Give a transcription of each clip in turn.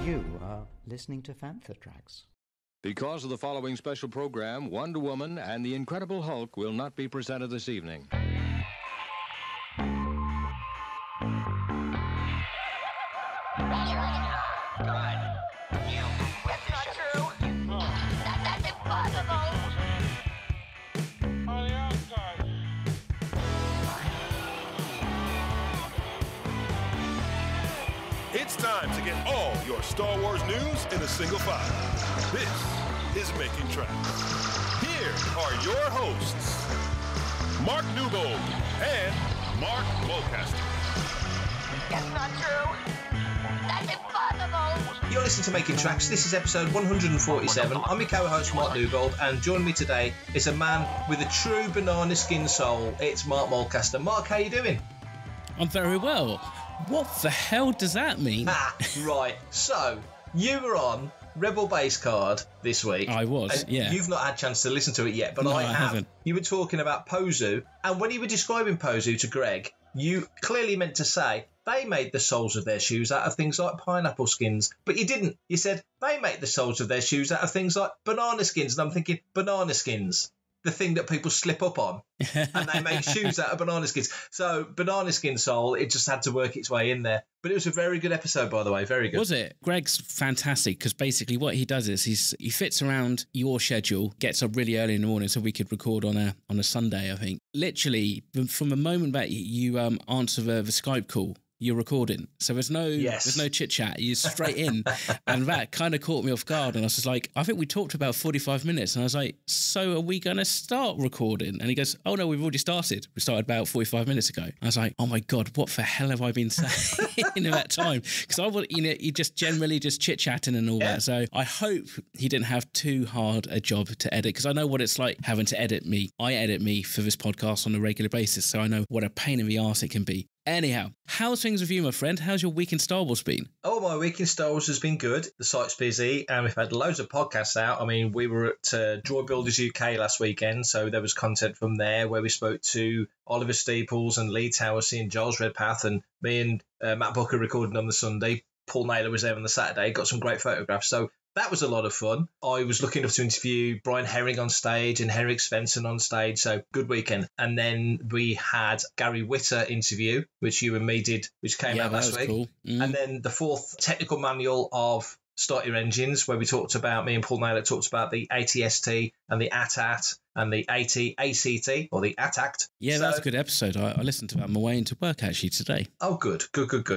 You are listening to Fantha Tracks. Because of the following special program, Wonder Woman and the Incredible Hulk will not be presented this evening. It's time to get all your Star Wars news in a single file. This is Making Tracks. Here are your hosts, Mark Newbold and Mark Mulcaster. That's not true. That's impossible. You're listening to Making Tracks. This is episode 147. I'm your co-host Mark Newbold, and joining me today is a man with a true banana skin soul. It's Mark Mulcaster. Mark, how you doing? I'm very well. What the hell does that mean? Right. So, you were on Rebel Base Card this week. I was, yeah. You've not had a chance to listen to it yet, but No, I I have. haven't. You were talking about Pozu, and when you were describing Pozu to Greg, you clearly meant to say they made the soles of their shoes out of things like pineapple skins, but you didn't. You said they make the soles of their shoes out of things like banana skins, and I'm thinking, banana skins? The thing that people slip up on, and they make shoes out of banana skins. So banana skin sole, it just had to work its way in there. But it was a very good episode, by the way. Very good. Was it? Greg's fantastic because basically what he does is he fits around your schedule, gets up really early in the morning so we could record on a Sunday, I think. Literally, from the moment that you answer the Skype call, you're recording. So there's no chit chat. You're straight in. And that kind of caught me off guard. And I was just like, I think we talked about 45 minutes. And I was like, so are we going to start recording? And he goes, oh no, we've already started. We started about 45 minutes ago. I was like, oh my God, what the hell have I been saying in that time? Because I would, you just generally just chit chatting and all that. So I hope he didn't have too hard a job to edit, because I know what it's like having to edit me. I edit me for this podcast on a regular basis. So I know what a pain in the arse it can be. Anyhow, how's things with you, my friend? How's your week in Star Wars been? Oh, my week in Star Wars has been good. The site's busy, and we've had loads of podcasts out. I mean, we were at Droid Builders UK last weekend, so there was content from there where we spoke to Oliver Steeples and Lee Towersey and Giles Redpath, and me and Matt Booker recorded on the Sunday. Paul Naylor was there on the Saturday, got some great photographs. So that was a lot of fun. I was lucky enough to interview Brian Herring on stage and Henrik Svensson on stage, so good weekend. And then we had Gary Witter interview, which you and me did, which came out last week. Cool. And then the fourth technical manual of Start Your Engines, where me and Paul Naylor talked about the ATST and the AT-AT and the AT-ACT, or the AT-ACT. Yeah, that's a good episode. I listened to that on my way into work, actually, today. Oh, good.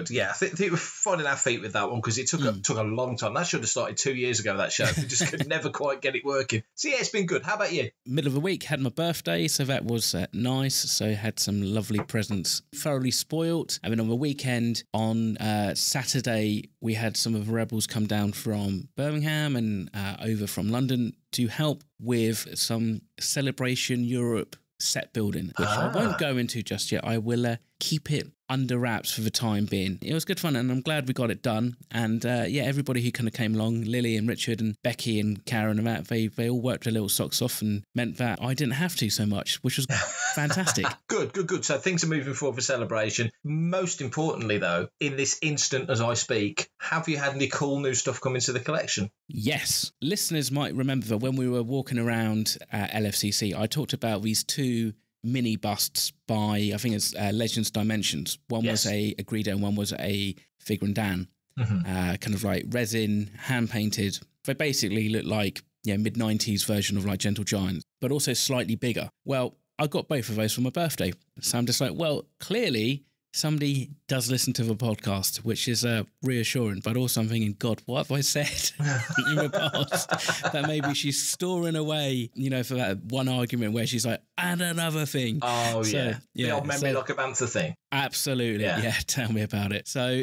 Yeah, I think we're finding our feet with that one, because it took a long time. That should have started 2 years ago, that show. We just could never quite get it working. So, yeah, it's been good. How about you? Middle of the week, had my birthday, so that was nice. So I had some lovely presents, thoroughly spoilt. And then on the weekend, on Saturday, we had some of the Rebels come down from Birmingham and over from London to help with some Celebration Europe set building, which I won't go into just yet. I will keep it under wraps for the time being. It was good fun, and I'm glad we got it done. And everybody who kind of came along, Lily and Richard and Becky and Karen and that, they all worked their little socks off and meant that I didn't have to so much, which was fantastic. Good. So things are moving forward for Celebration. Most importantly, though, in this instant as I speak, have you had any cool new stuff come into the collection? Yes. Listeners might remember that when we were walking around LFCC, I talked about these two mini busts by, I think it's Legends Dimensions. One was a Greedo and one was a Figure and Dan. Kind of like resin, hand-painted. They basically look like mid-90s version of like Gentle Giants, but also slightly bigger. Well, I got both of those for my birthday. So I'm just like, well, clearly somebody does listen to the podcast, which is reassuring, but also I'm thinking, God, what have I said in the past that maybe she's storing away, for that one argument where she's like, and another thing. Oh, so, the old memory like a bantha thing. Absolutely. Yeah, tell me about it. So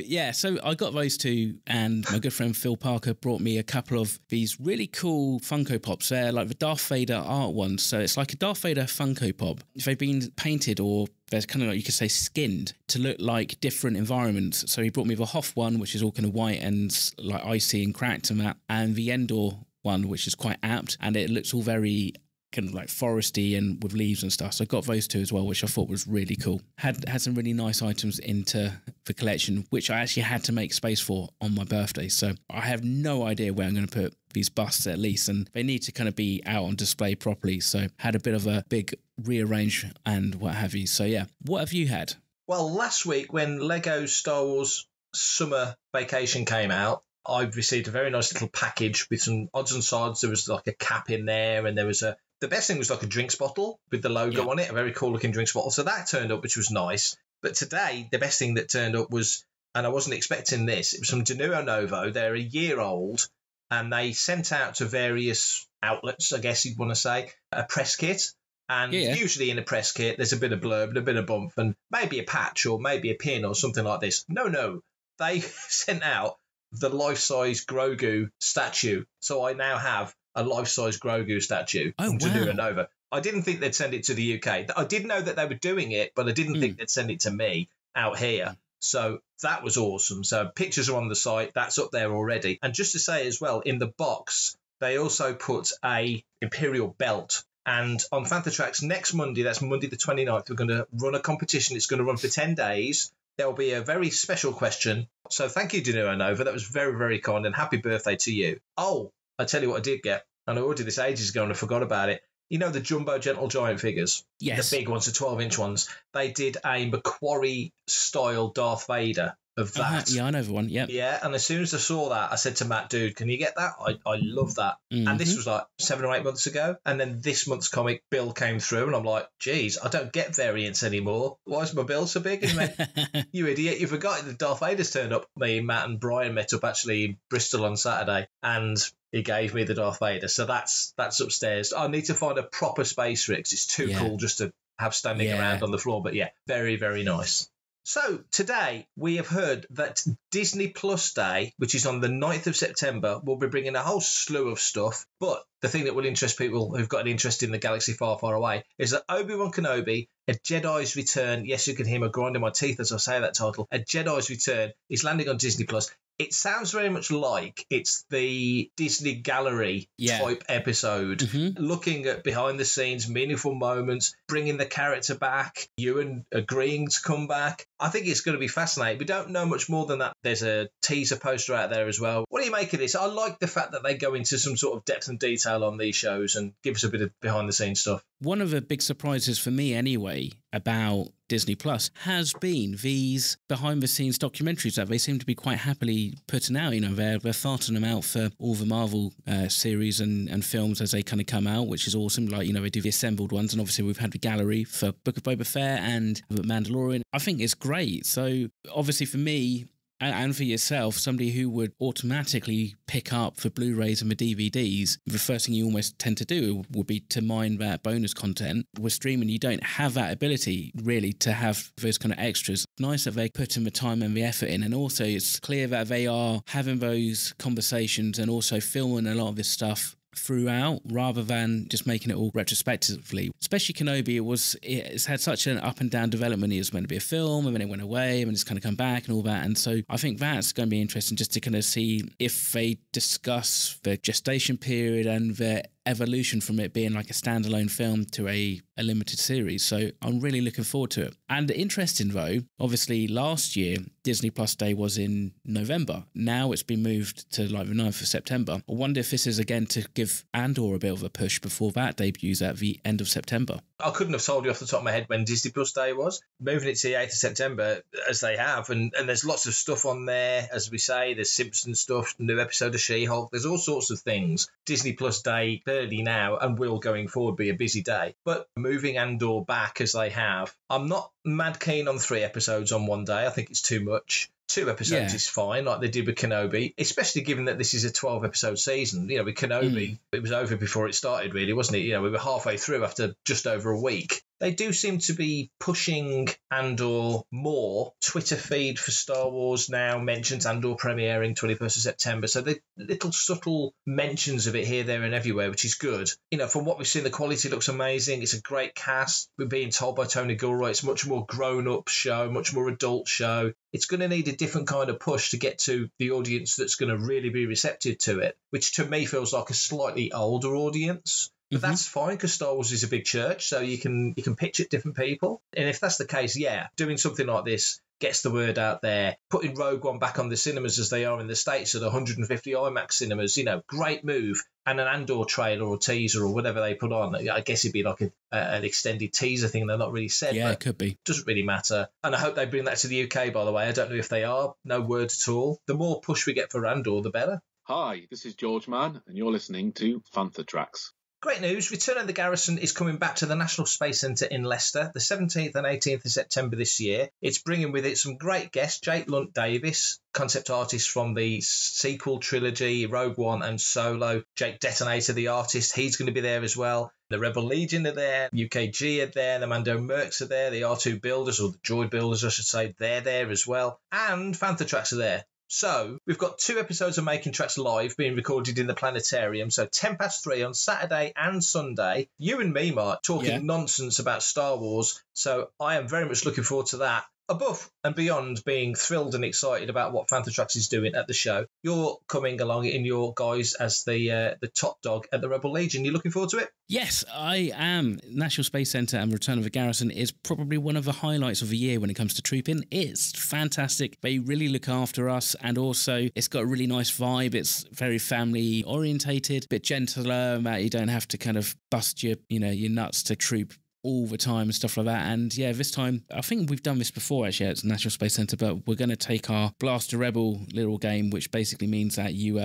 I got those two, and my good friend Phil Parker brought me a couple of these really cool Funko Pops. They're like the Darth Vader art ones. So it's like a Darth Vader Funko Pop. They've been painted, or they're kind of like, you could say, skinned to look like different environments. So he brought me the Hoth one, which is all kind of white and like icy and cracked and that, and the Endor one, which is quite apt, and it looks all very kind of like foresty and with leaves and stuff. So I got those two as well, which I thought was really cool. Had some really nice items into the collection, which I actually had to make space for on my birthday. So I have no idea where I'm going to put these busts at least, and they need to kind of be out on display properly. So had a bit of a big rearrange and what have you. So yeah, what have you had? Well, last week when Lego Star Wars Summer Vacation came out, I received a very nice little package with some odds and sods. There was like a cap in there, and there was the best thing was like a drinks bottle with the logo on it, a very cool looking drinks bottle. So that turned up, which was nice. But today, the best thing that turned up was, and I wasn't expecting this, it was from De Novo. They're a year old, and they sent out to various outlets, I guess you'd want to say, a press kit. And usually in a press kit, there's a bit of blurb and a bit of bump and maybe a patch or maybe a pin or something like this. No. They sent out the life-size Grogu statue. So I now have a life-size Grogu statue from De Novo. I didn't think they'd send it to the UK. I did know that they were doing it, but I didn't think they'd send it to me out here. So that was awesome. So pictures are on the site. That's up there already. And just to say as well, in the box, they also put a Imperial belt. And on Fantha Tracks next Monday, that's Monday the 29th, we're going to run a competition. It's going to run for 10 days. There will be a very special question. So thank you, De Novo. That was very, very kind, and happy birthday to you. Oh, I tell you what I did get, and I ordered this ages ago and I forgot about it. You know the Jumbo Gentle Giant figures? Yes. The big ones, the 12-inch ones. They did a Macquarie-style Darth Vader of that. Yeah, I know the one, yeah. Yeah, and as soon as I saw that, I said to Matt, dude, can you get that? I love that. And this was like 7 or 8 months ago. And then this month's comic bill came through, and I'm like, geez, I don't get variants anymore. Why is my bill so big? And he went, you idiot, you forgot that Darth Vader's turned up. Me, Matt and Brian met up actually in Bristol on Saturday, and he gave me the Darth Vader. So that's upstairs. I need to find a proper space for it because it's too cool just to have standing around on the floor. But yeah, very, very nice. So today we have heard that Disney Plus Day, which is on the 9th of September, will be bringing a whole slew of stuff. But the thing that will interest people who've got an interest in the galaxy far, far away is that Obi-Wan Kenobi, A Jedi's Return, yes, you can hear me grinding my teeth as I say that title, A Jedi's Return is landing on Disney Plus. It sounds very much like it's the Disney Gallery type episode, looking at behind the scenes, meaningful moments, bringing the character back, Ewan agreeing to come back. I think it's going to be fascinating. We don't know much more than that. There's a teaser poster out there as well. What do you make of this? I like the fact that they go into some sort of depth and detail on these shows and give us a bit of behind the scenes stuff. One of the big surprises for me anyway about Disney Plus has been these behind the scenes documentaries that they seem to be quite happily putting out. You know, they're farting them out for all the Marvel series and films as they kind of come out, which is awesome. Like, you know, they do the assembled ones, and obviously we've had the gallery for Book of Boba Fett and The Mandalorian. I think it's great. So obviously for me, and for yourself, somebody who would automatically pick up the Blu-rays and the DVDs, the first thing you almost tend to do would be to mine that bonus content. With streaming, you don't have that ability, really, to have those kind of extras. It's nice that they put in the time and the effort in, and also it's clear that they are having those conversations and also filming a lot of this stuff throughout, rather than just making it all retrospectively. Especially Kenobi, it's had such an up and down development. It was meant to be a film, and then it went away, and it's kind of come back and all that. And so I think that's going to be interesting, just to kind of see if they discuss the gestation period and the evolution from it being like a standalone film to a limited series. So I'm really looking forward to it. And interesting though, obviously last year Disney Plus Day was in November. Now it's been moved to like the 9th of September. I wonder if this is again to give Andor a bit of a push before that debuts at the end of September. I couldn't have told you off the top of my head when Disney Plus Day was. Moving it to the 8th of September, as they have, and there's lots of stuff on there, as we say. There's Simpsons stuff, new episode of She-Hulk. There's all sorts of things. Disney Plus Day, clearly now, and will going forward be a busy day. But moving Andor back as they have, I'm not mad keen on 3 episodes on one day. I think it's too much. 2 episodes is fine, like they did with Kenobi, especially given that this is a 12-episode season. You know, with Kenobi, it was over before it started, really, wasn't it? You know, we were halfway through after just over a week. They do seem to be pushing Andor more. Twitter feed for Star Wars now mentions Andor premiering 21st of September. So the little subtle mentions of it here, there and everywhere, which is good. You know, from what we've seen, the quality looks amazing. It's a great cast. We're being told by Tony Gilroy it's a much more grown-up show, much more adult show. It's going to need a different kind of push to get to the audience that's going to really be receptive to it, which to me feels like a slightly older audience. But that's fine because Star Wars is a big church, so you can pitch at different people. And if that's the case, yeah, doing something like this gets the word out there. Putting Rogue One back on the cinemas as they are in the States at 150 IMAX cinemas, great move. And an Andor trailer or teaser or whatever they put on, I guess it'd be like an extended teaser thing. They're not really said. Yeah, but it could be. Doesn't really matter. And I hope they bring that to the UK, by the way. I don't know if they are. No word at all. The more push we get for Andor, the better. Hi, this is George Mann, and you're listening to Fantha Tracks. Great news. Return of the Garrison is coming back to the National Space Centre in Leicester the 17th and 18th of September this year. It's bringing with it some great guests. Jake Lunt-Davis, concept artist from the sequel trilogy, Rogue One and Solo. Jake Detonator, the artist, he's going to be there as well. The Rebel Legion are there, UKG are there, the Mando Mercs are there, the R2 builders, or the Droid builders, I should say, they're there as well. And Fantha Tracks are there. So we've got 2 episodes of Making Tracks live being recorded in the planetarium. So 3:10 on Saturday and Sunday. You and me, Mark, talking nonsense about Star Wars. So I am very much looking forward to that. Above and beyond being thrilled and excited about what Fantha Tracks is doing at the show, you're coming along in your guise as the top dog at the Rebel Legion. You looking forward to it? Yes, I am. National Space Centre and Return of the Garrison is probably one of the highlights of the year when it comes to trooping. It's fantastic. They really look after us, and also it's got a really nice vibe. It's very family orientated, a bit gentler, that you don't have to kind of bust your nuts to troop all the time and stuff like that. And yeah, this time, I think we've done this before actually at National Space Centre, but we're going to take our Blaster Rebel little game, which basically means that you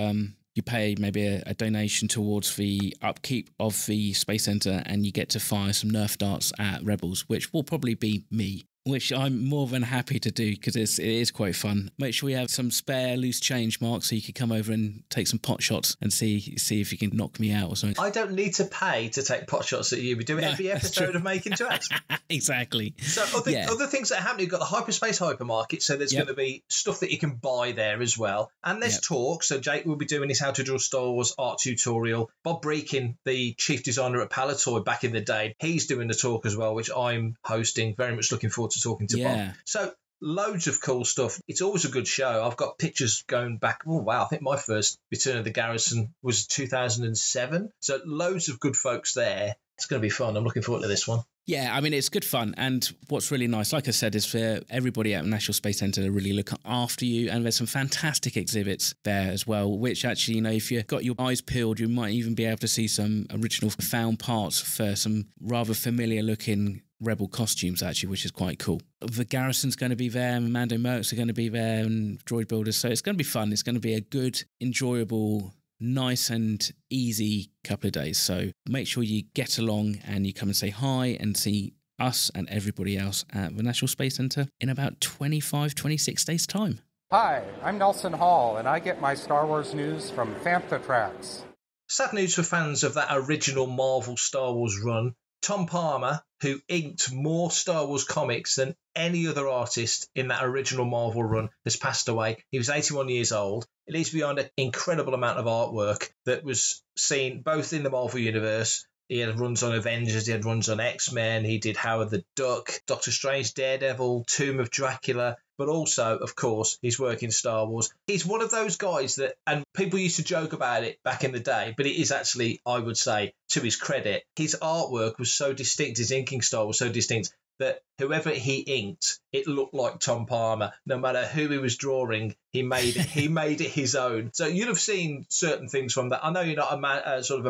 pay maybe a donation towards the upkeep of the Space Centre, and you get to fire some Nerf darts at Rebels, which will probably be me, which I'm more than happy to do because it is quite fun. Make sure we have some spare loose change, Mark, so you can come over and take some pot shots and see if you can knock me out or something. I don't need to pay to take pot shots at you. We do it every episode of Making Tracks. Exactly. So other things that happen, you've got the Hyperspace Hypermarket, so there's going to be stuff that you can buy there as well. And there's talk, so Jake will be doing his How to Draw Star Wars art tutorial. Bob Breakin, the chief designer at Palatoy back in the day, he's doing the talk as well, which I'm hosting. Very much looking forward to talking to Bob. So loads of cool stuff. It's always a good show. I've got pictures going back. Oh, wow. I think my first Return of the Garrison was 2007. So loads of good folks there. It's going to be fun. I'm looking forward to this one. Yeah, I mean, it's good fun. And what's really nice, like I said, is for everybody at National Space Centre to really look after you. And there's some fantastic exhibits there as well, which actually, if you've got your eyes peeled, you might even be able to see some original found parts for some rather familiar looking Rebel costumes, actually, which is quite cool. The Garrison's going to be there, and Mando Mercs are going to be there, and Droid Builders. So it's going to be fun. It's going to be a good, enjoyable, nice and easy couple of days. So make sure you get along and you come and say hi and see us and everybody else at the National Space Centre in about 26 days' time. Hi, I'm Nelson Hall, and I get my Star Wars news from Fantha Tracks. Sad news for fans of that original Marvel Star Wars run. Tom Palmer, who inked more Star Wars comics than any other artist in that original Marvel run, has passed away. He was 81 years old. It leaves behind an incredible amount of artwork that was seen both in the Marvel Universe. He had runs on Avengers, he had runs on X-Men, he did Howard the Duck, Doctor Strange, Daredevil, Tomb of Dracula, but also, of course, his work in Star Wars. He's one of those guys that, and people used to joke about it back in the day, but it is actually, I would say, to his credit, his artwork was so distinct, his inking style was so distinct, that whoever he inked, it looked like Tom Palmer. No matter who he was drawing, he made it his own. So you'll have seen certain things from that. I know you're not a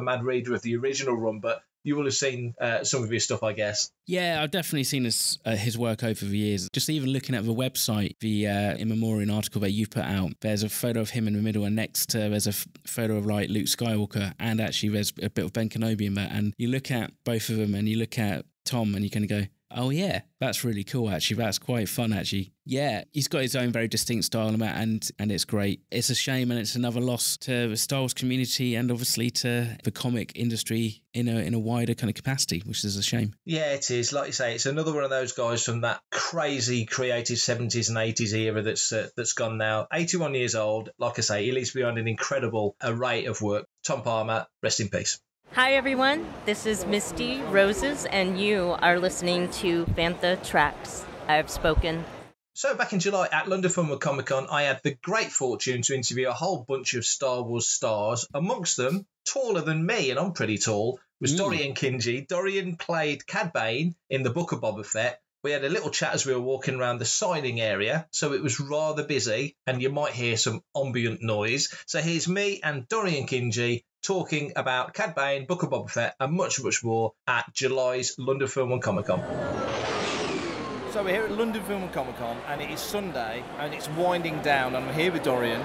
mad reader of the original run, but you will have seen some of his stuff, I guess. Yeah, I've definitely seen his work over the years. Just even looking at the website, the In Memoriam article that you put out, there's a photo of him in the middle, and next there's a photo of like Luke Skywalker, and actually there's a bit of Ben Kenobi in there. And you look at both of them, and you look at Tom, and you kind of go, oh yeah, that's really cool, actually. That's quite fun, actually. Yeah, he's got his own very distinct style and it's great. It's a shame, and it's another loss to the Star Wars community and obviously to the comic industry in a wider kind of capacity, which is a shame. Yeah, it is. Like you say, it's another one of those guys from that crazy creative 70s and 80s era that's gone now. 81 years old. Like I say, he leaves behind an incredible array of work. Tom Palmer, rest in peace. Hi everyone, this is Misty Roses, and you are listening to Fantha Tracks. I have spoken. So back in July at London Film Comic Con, I had the great fortune to interview a whole bunch of Star Wars stars, amongst them, taller than me, and I'm pretty tall, was Dorian Kingy. Dorian played Cad Bane in the Book of Boba Fett. We had a little chat as we were walking around the signing area, so it was rather busy, and you might hear some ambient noise. So here's me and Dorian Kingy talking about Cad Bane, Book of Boba Fett, and much, much more at July's London Film and Comic Con. So we're here at London Film and Comic Con, and it is Sunday, and it's winding down, and I'm here with Dorian.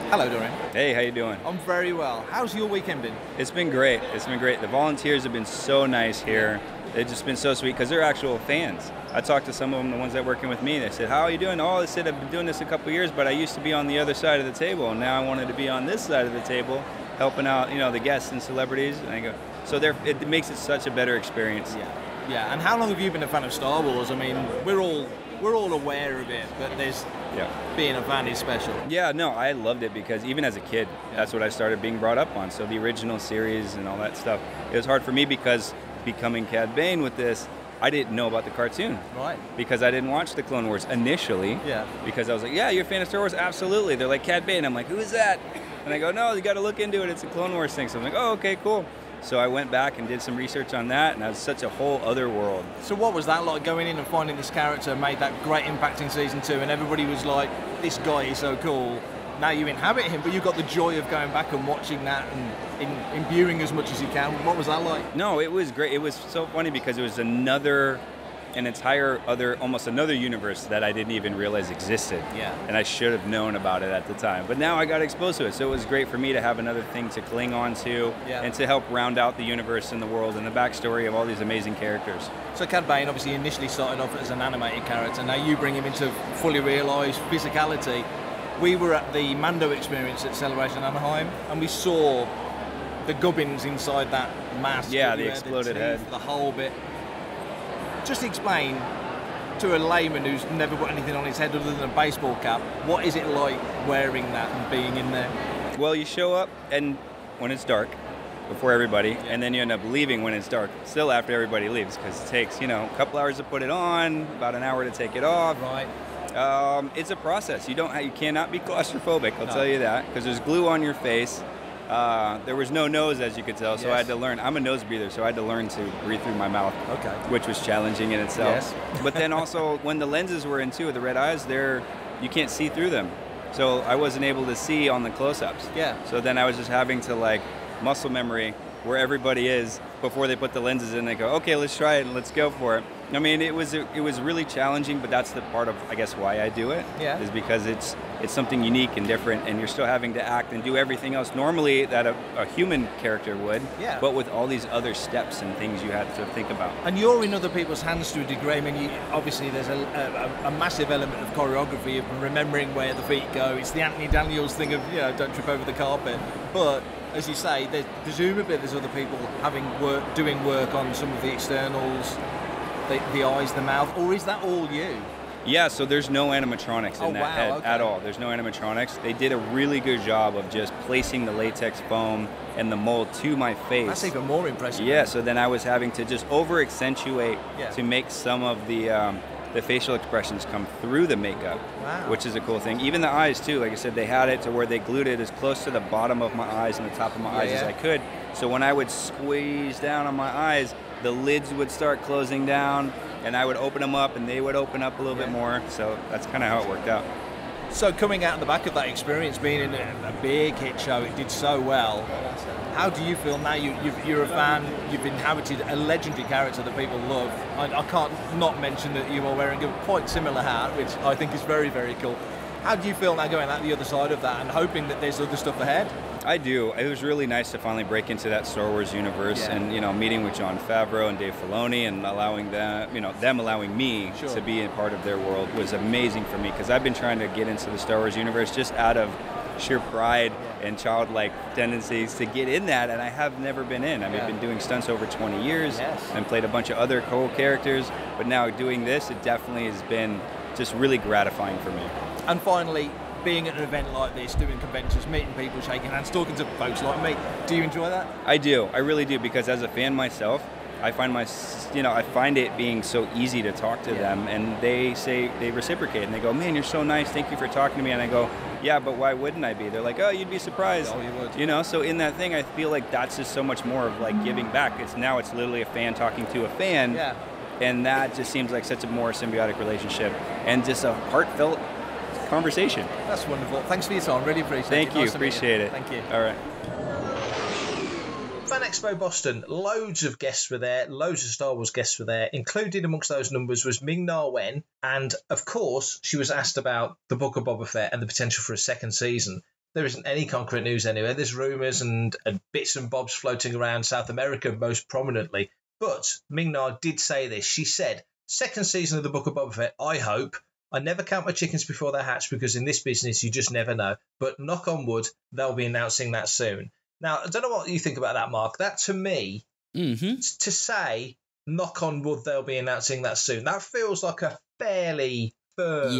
Hello, Dorian. Hey, how you doing? I'm very well. How's your weekend been? It's been great. It's been great. The volunteers have been so nice here. They've just been so sweet because they're actual fans. I talked to some of them, the ones that are working with me. They said, how are you doing? Oh, they said, I've been doing this a couple of years, but I used to be on the other side of the table, and now I wanted to be on this side of the table, helping out, the guests and celebrities. And I go, so it makes it such a better experience. Yeah. And how long have you been a fan of Star Wars? I mean, we're all aware of it, but being a fan is special. Yeah, no, I loved it because even as a kid, that's what I started being brought up on. So the original series and all that stuff. It was hard for me because becoming Cad Bane with this, I didn't know about the cartoon. Right. Because I didn't watch the Clone Wars initially. Yeah. Because I was like, yeah, you're a fan of Star Wars? Absolutely. They're like, Cad Bane. I'm like, who is that? And I go, no, you got to look into it. It's a Clone Wars thing. So I'm like, oh, okay, cool. So I went back and did some research on that, and that was such a whole other world. So what was that like, going in and finding this character made that great impact in season 2, and everybody was like, this guy is so cool. Now you inhabit him, but you've got the joy of going back and watching that and imbuing as much as you can. What was that like? No, it was great. It was so funny because it was almost another universe that I didn't even realize existed. Yeah. And I should have known about it at the time. But now I got exposed to it, so it was great for me to have another thing to cling on to and to help round out the universe and the world and the backstory of all these amazing characters. So Cad Bane obviously initially started off as an animated character. Now you bring him into fully realised physicality. We were at the Mando experience at Celebration Anaheim, and we saw the gubbins inside that mask. Yeah, the exploded head. The whole bit. Just explain to a layman who's never put anything on his head other than a baseball cap, what is it like wearing that and being in there? Well, you show up and when it's dark, before everybody, and then you end up leaving when it's dark, still after everybody leaves, because it takes, a couple hours to put it on, about an hour to take it off. Right. It's a process. You cannot be claustrophobic, I'll tell you that, because there's glue on your face. There was no nose, as you could tell, so I had to learn. I'm a nose breather, so I had to learn to breathe through my mouth, which was challenging in itself. Yes. But then also, when the lenses were in too, the red eyes, you can't see through them. So I wasn't able to see on the close-ups. Yeah. So then I was just having to, muscle memory where everybody is before they put the lenses in. They go, okay, let's try it and let's go for it. I mean, it was really challenging, but that's the part of, I guess, why I do it. Yeah. Is because it's something unique and different, and you're still having to act and do everything else normally that a human character would. Yeah. But with all these other steps and things you had to think about. And you're in other people's hands to a degree. I mean, obviously there's a massive element of choreography of remembering where the feet go. It's the Anthony Daniels thing of don't trip over the carpet. But as you say, presumably there's other people doing work on some of the externals. The eyes, the mouth, or is that all you? Yeah, so there's no animatronics in that head at all. There's no animatronics. They did a really good job of just placing the latex foam and the mold to my face. That's even more impressive. Yeah, so then I was having to just over-accentuate to make some of the facial expressions come through the makeup, which is a cool thing. Even the eyes, too. Like I said, they had it to where they glued it as close to the bottom of my eyes and the top of my eyes as I could. So when I would squeeze down on my eyes, the lids would start closing down, and I would open them up, and they would open up a little bit more. So that's kind of how it worked out. So coming out the back of that experience, being in a big hit show, it did so well. How do you feel now? You're a fan, you've inhabited a legendary character that people love. I can't not mention that you are wearing a quite similar hat, which I think is very, very cool. How do you feel now going out the other side of that and hoping that there's other stuff ahead? I do. It was really nice to finally break into that Star Wars universe, and meeting with Jon Favreau and Dave Filoni and allowing them allowing me to be a part of their world was amazing for me, because I've been trying to get into the Star Wars universe just out of sheer pride and childlike tendencies to get in that, and I have never been in. I mean, I've been doing stunts over 20 years and played a bunch of other cool characters, but now doing this, it definitely has been just really gratifying for me. And finally, being at an event like this, doing conventions, meeting people, shaking hands, talking to folks like me, do you enjoy that? I do. I really do, because as a fan myself, I find it being so easy to talk to them, and they reciprocate, and they go, man, you're so nice, thank you for talking to me, and I go, yeah, but why wouldn't I be? They're like, oh, you'd be surprised. Oh, you would. You know, so in that thing, I feel like that's just so much more of like giving back. It's literally a fan talking to a fan. Yeah. And that just seems like such a more symbiotic relationship and just a heartfelt conversation. That's wonderful. Thanks for your time. Really appreciate it. Thank you. Nice to meet Appreciate it. Thank you. All right. Fan Expo Boston, loads of guests were there, loads of Star Wars guests were there. Included amongst those numbers was Ming-Na Wen, and of course she was asked about the Book of Boba Fett and the potential for a second season. There isn't any concrete news anywhere. There's rumours and bits and bobs floating around South America most prominently. But Ming-Na did say this. She said, second season of the Book of Boba Fett, I hope. I never count my chickens before they hatch because in this business you just never know. But knock on wood, they'll be announcing that soon. Now, I don't know what you think about that, Mark. That, to me, to say, knock on wood, they'll be announcing that soon, that feels like a fairly firm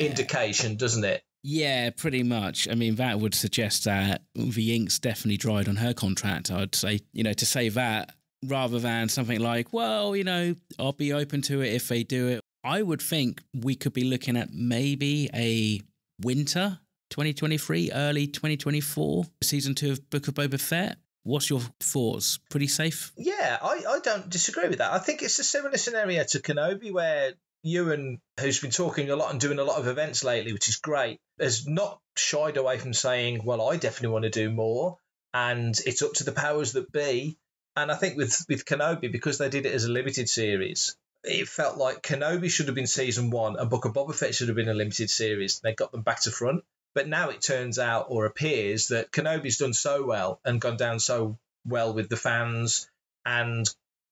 indication, doesn't it? Yeah, pretty much. I mean, that would suggest that the ink's definitely dried on her contract, I'd say. You know, to say that rather than something like, well, you know, I'll be open to it if they do it. I would think we could be looking at maybe a winter 2023, early 2024, season 2 of Book of Boba Fett. What's your thoughts? Pretty safe? Yeah, I don't disagree with that. I think it's a similar scenario to Kenobi where Ewan, who's been talking a lot and doing a lot of events lately, which is great, has not shied away from saying, well, I definitely want to do more and it's up to the powers that be. And I think with Kenobi, because they did it as a limited series, it felt like Kenobi should have been season 1 and Book of Boba Fett should have been a limited series. They got them back to front. But now it turns out or appears that Kenobi's done so well and gone down so well with the fans and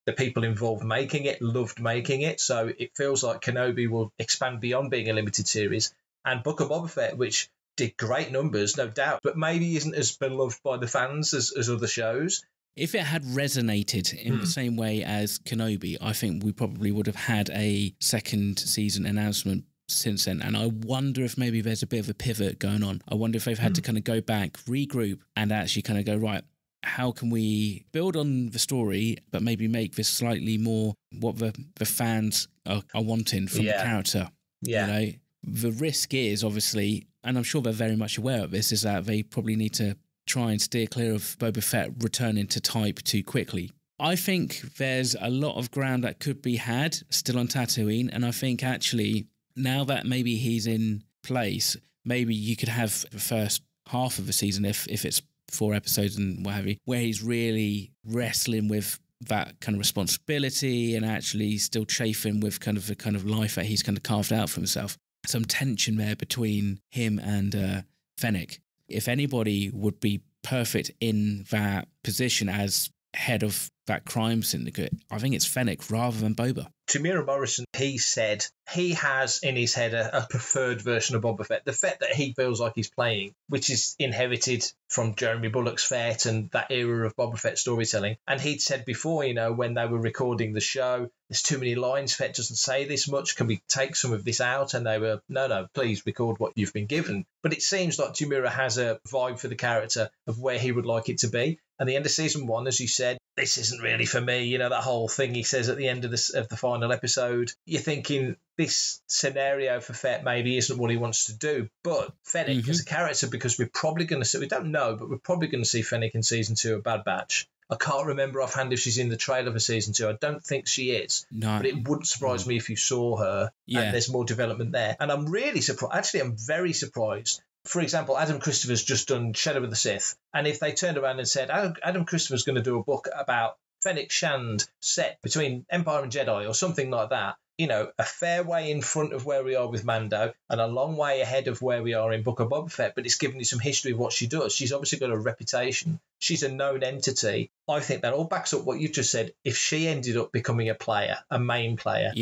the people involved making it, loved making it. So it feels like Kenobi will expand beyond being a limited series. And Book of Boba Fett, which did great numbers, no doubt, but maybe isn't as beloved by the fans as other shows. If it had resonated in the same way as Kenobi, I think we probably would have had a second season announcement since then. And I wonder if maybe there's a bit of a pivot going on. I wonder if they've had to kind of go back, regroup, and actually kind of go, right, how can we build on the story, but maybe make this slightly more what the fans are wanting from the character? Yeah. You know, the risk is obviously, and I'm sure they're very much aware of this, is that they probably need to try and steer clear of Boba Fett returning to type too quickly. I think there's a lot of ground that could be had still on Tatooine, and I think actually now that maybe he's in place, maybe you could have the first half of the season, if it's 4 episodes and what have you, where he's really wrestling with that kind of responsibility and actually still chafing with kind of the kind of life that he's kind of carved out for himself. Some tension there between him and Fennec. If anybody would be perfect in that position as head of that crime syndicate, I think it's Fennec rather than Boba. Tamira Morrison, he said he has in his head a preferred version of Boba Fett, the Fett that he feels like he's playing, which is inherited from Jeremy Bulloch's Fett and that era of Boba Fett storytelling. And he'd said before, you know, when they were recording the show, there's too many lines, Fett doesn't say this much, can we take some of this out? And they were, no, please record what you've been given. But it seems like Tamira has a vibe for the character of where he would like it to be. And the end of season 1, as you said, this isn't really for me. You know, that whole thing he says at the end of the final episode, you're thinking this scenario for Fett maybe isn't what he wants to do. But Fennec as a character, because we're probably going to see, we don't know, but we're probably going to see Fennec in season 2 of Bad Batch. I can't remember offhand if she's in the trailer for season 2. I don't think she is. No. But it wouldn't surprise me if you saw her. Yeah. And there's more development there. And I'm really surprised. Actually, I'm very surprised. For example, Adam Christopher's just done Shadow of the Sith. And if they turned around and said, Adam Christopher's going to do a book about Fennec Shand set between Empire and Jedi or something like that, you know, a fair way in front of where we are with Mando and a long way ahead of where we are in Book of Boba Fett, but it's given you some history of what she does. She's obviously got a reputation. She's a known entity. I think that all backs up what you just said. If she ended up becoming a player, a main player,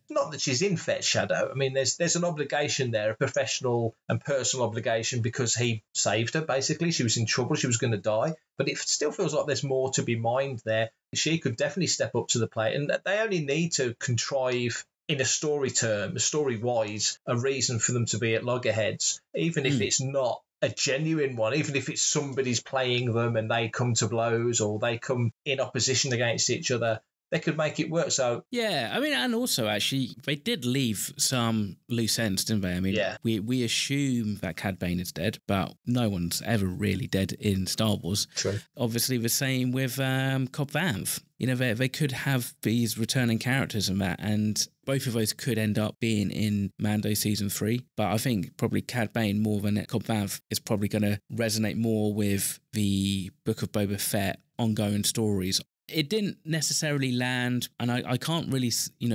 not that she's in Fett's shadow. I mean, there's an obligation there, a professional and personal obligation, because he saved her, basically. She was in trouble. She was going to die. But it still feels like there's more to be mined there. She could definitely step up to the plate, and they only need to contrive in a story term, story-wise, a reason for them to be at loggerheads, even if it's not a genuine one, even if it's somebody's playing them and they come to blows or they come in opposition against each other. they could make it work. So yeah, I mean, and also actually they did leave some loose ends, didn't they? I mean, we assume that Cad Bane is dead, but no one's ever really dead in Star Wars. True. Obviously, the same with Cobb Vanth. You know, they could have these returning characters and that, and both of those could end up being in Mando Season 3. But I think probably Cad Bane more than Cobb Vanth is probably going to resonate more with the Book of Boba Fett ongoing stories. It didn't necessarily land, and I can't really,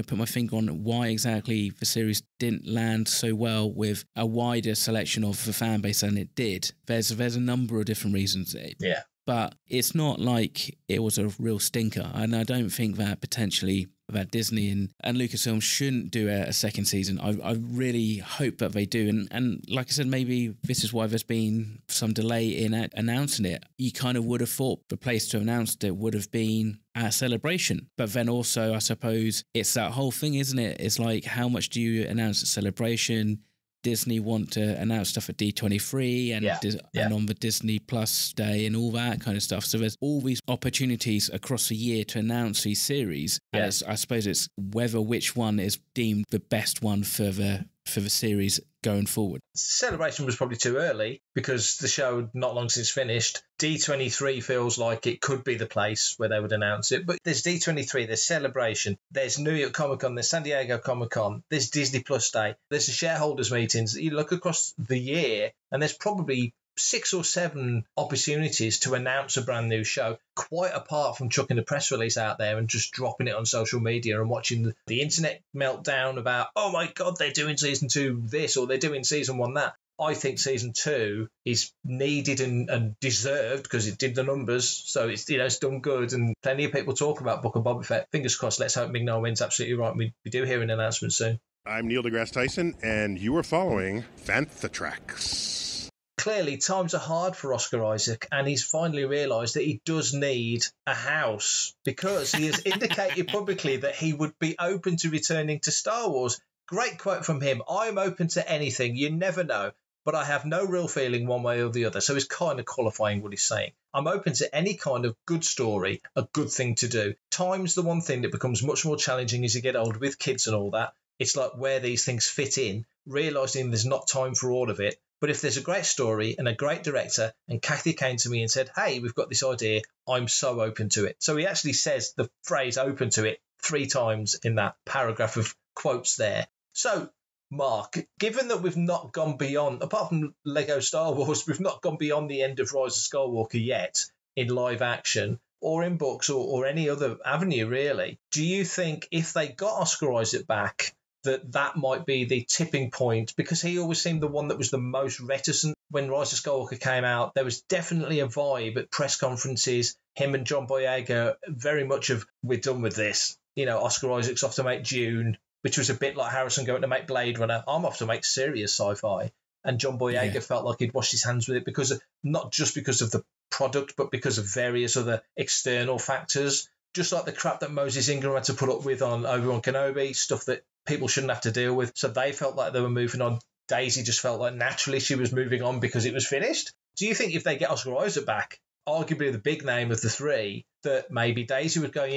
put my finger on why exactly the series didn't land so well with a wider selection of the fan base than it did. There's a number of different reasons. Yeah. But it's not like it was a real stinker. And I don't think that potentially that Disney and Lucasfilm shouldn't do a second season. I really hope that they do. And like I said, maybe this is why there's been some delay in announcing it. You kind of would have thought the place to announce it would have been at Celebration. But then also, I suppose, it's that whole thing, isn't it? It's like, how much do you announce at Celebration? Disney want to announce stuff at D23 and on the Disney Plus day and all that kind of stuff. So there's all these opportunities across the year to announce these series. Yeah. And I suppose it's which one is deemed the best one for the series going forward. Celebration was probably too early because the show not long since finished. D23 feels like it could be the place where they would announce it. But there's D23, there's Celebration, there's New York Comic Con, there's San Diego Comic Con, there's Disney Plus Day, there's the shareholders meetings. You look across the year and there's probably 6 or 7 opportunities to announce a brand new show, quite apart from chucking a press release out there and just dropping it on social media and watching the internet meltdown about, oh my God, they're doing season 2 this or they're doing season 1 that. I think season 2 is needed and deserved because it did the numbers. So it's done good, and plenty of people talk about Book of Boba Fett. Fingers crossed. Let's hope Ming-Na Wen's absolutely right. We do hear an announcement soon. I'm Neil deGrasse Tyson, and you are following Fantha Tracks. Clearly, times are hard for Oscar Isaac, and he's finally realised that he does need a house because he has indicated publicly that he would be open to returning to Star Wars. Great quote from him. I'm open to anything. You never know. But I have no real feeling one way or the other. So he's kind of qualifying what he's saying. I'm open to any kind of good story, a good thing to do. Time's the one thing that becomes much more challenging as you get older with kids and all that. It's like where these things fit in, realising there's not time for all of it. But if there's a great story and a great director, and Kathy came to me and said, hey, we've got this idea, I'm so open to it. So he actually says the phrase open to it 3 times in that paragraph of quotes there. So, Mark, given that we've not gone beyond, apart from Lego Star Wars, we've not gone beyond the end of Rise of Skywalker yet in live action or in books or any other avenue, really, do you think if they got Oscar Isaac back, that might be the tipping point? Because he always seemed the one that was the most reticent. When Rise of Skywalker came out, there was definitely a vibe at press conferences, him and John Boyega, very much of, we're done with this. Oscar Isaac's off to make Dune, which was a bit like Harrison going to make Blade Runner. I'm off to make serious sci-fi. And John Boyega felt like he'd washed his hands with it not just because of the product, but because of various other external factors. Just like the crap that Moses Ingram had to put up with on Obi-Wan Kenobi, stuff that people shouldn't have to deal with. So they felt like they were moving on. Daisy just felt like naturally she was moving on because it was finished. Do you think if they get Oscar Isaac back, arguably the big name of the 3, that maybe Daisy would go,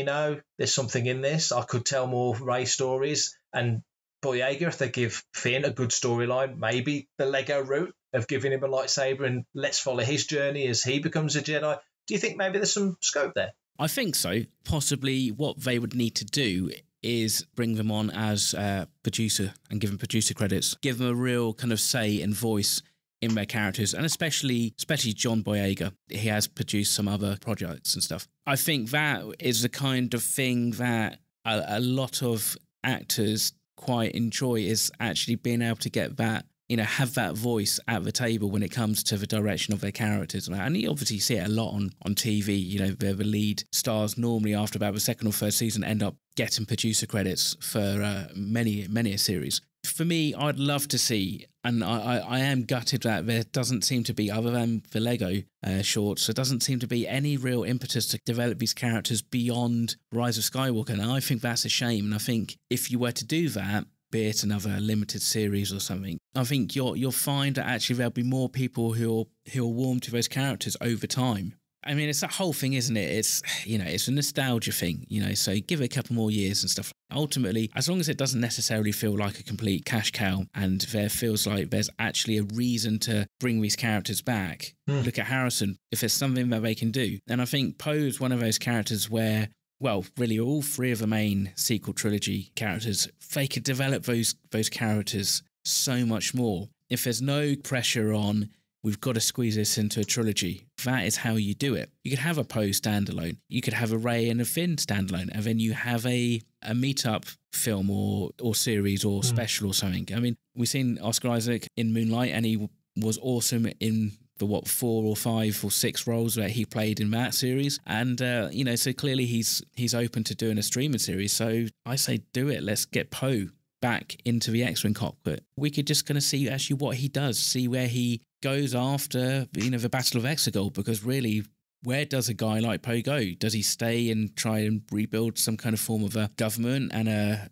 there's something in this. I could tell more Rey stories. And Boyega, if they give Finn a good storyline, maybe the Lego route of giving him a lightsaber and let's follow his journey as he becomes a Jedi. Do you think maybe there's some scope there? I think so. Possibly what they would need to do is bring them on as a producer and give them producer credits. Give them a real kind of say and voice in their characters, and especially John Boyega. He has produced some other projects and stuff. I think that is the kind of thing that a lot of actors quite enjoy, is actually being able to get that, have that voice at the table when it comes to the direction of their characters. And you obviously see it a lot on TV. The lead stars normally after about the 2nd or 3rd season end up getting producer credits for many a series. For me, I'd love to see, and I am gutted that there doesn't seem to be, other than the Lego shorts, there doesn't seem to be any real impetus to develop these characters beyond Rise of Skywalker. And I think that's a shame. And I think if you were to do that, be it another limited series or something, I think you'll find that actually there'll be more people who are warm to those characters over time. I mean, it's that whole thing, isn't it? It's, it's a nostalgia thing, so give it a couple more years and stuff. Ultimately, as long as it doesn't necessarily feel like a complete cash cow and there feels like there's actually a reason to bring these characters back, look at Harrison, if there's something that they can do. And I think Poe's one of those characters where, well, really all three of the main sequel trilogy characters, they could develop those characters so much more. If there's no pressure on, we've got to squeeze this into a trilogy, that is how you do it. You could have a Poe standalone. You could have a Rey and a Finn standalone. And then you have a meet-up film or series or special or something. I mean, we've seen Oscar Isaac in Moonlight, and he was awesome in the 4 or 5 or 6 roles that he played in that series. And, so clearly he's open to doing a streaming series. So I say do it. Let's get Poe back into the X-Wing cockpit. We could just kind of see actually what he does, see where he goes after, the Battle of Exegol, because really, where does a guy like Poe go? Does he stay and try and rebuild some kind of form of a government and a